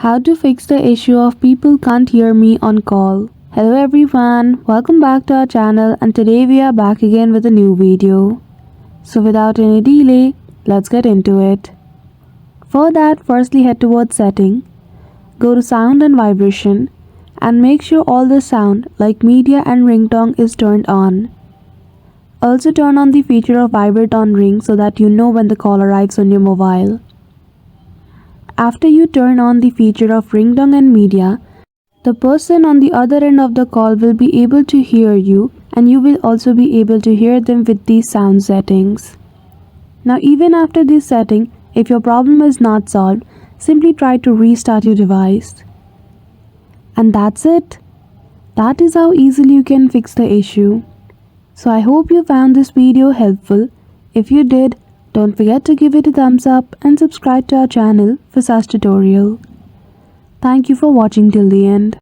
How to fix the issue of people can't hear me on call. Hello everyone, welcome back to our channel and today we are back again with a new video. So without any delay, let's get into it. For that, firstly head towards setting, go to sound and vibration and make sure all the sound like media and ringtone is turned on. Also turn on the feature of vibrate on ring so that you know when the call arrives on your mobile. After you turn on the feature of ringtone and media, the person on the other end of the call will be able to hear you and you will also be able to hear them with these sound settings. Now even after this setting, if your problem is not solved, simply try to restart your device. And that's it. That is how easily you can fix the issue. So I hope you found this video helpful. If you did, don't forget to give it a thumbs up and subscribe to our channel for such tutorial. Thank you for watching till the end.